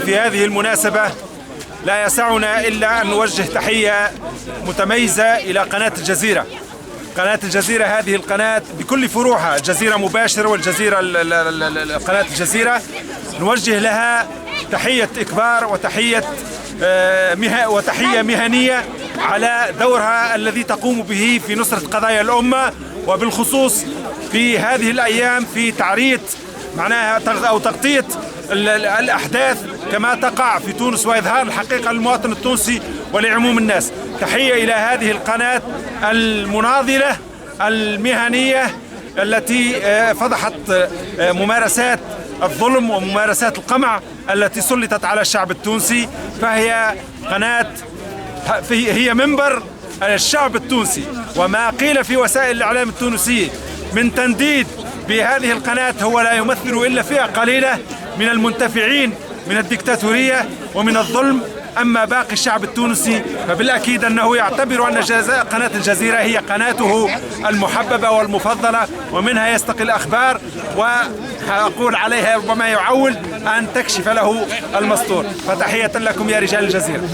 في هذه المناسبة لا يسعنا إلا أن نوجه تحية متميزة إلى قناة الجزيرة. قناة الجزيرة هذه القناة بكل فروعها، الجزيرة مباشرة والجزيرة قناة الجزيرة، نوجه لها تحية إكبار وتحية مهنية على دورها الذي تقوم به في نصرة قضايا الأمة، وبالخصوص في هذه الأيام في تعرية معناها أو تغطية الأحداث كما تقع في تونس وإظهار الحقيقة للمواطن التونسي ولعموم الناس. تحية إلى هذه القناة المناضلة المهنية التي فضحت ممارسات الظلم وممارسات القمع التي سلطت على الشعب التونسي، فهي قناة هي منبر الشعب التونسي. وما قيل في وسائل الإعلام التونسية من تنديد بهذه القناة هو لا يمثل إلا فئة قليلة من المنتفعين من الدكتاتورية ومن الظلم. أما باقي الشعب التونسي فبالأكيد أنه يعتبر أن قناة الجزيرة هي قناته المحببة والمفضلة، ومنها يستقي الأخبار، وأقول عليها ربما يعول أن تكشف له المستور. فتحية لكم يا رجال الجزيرة.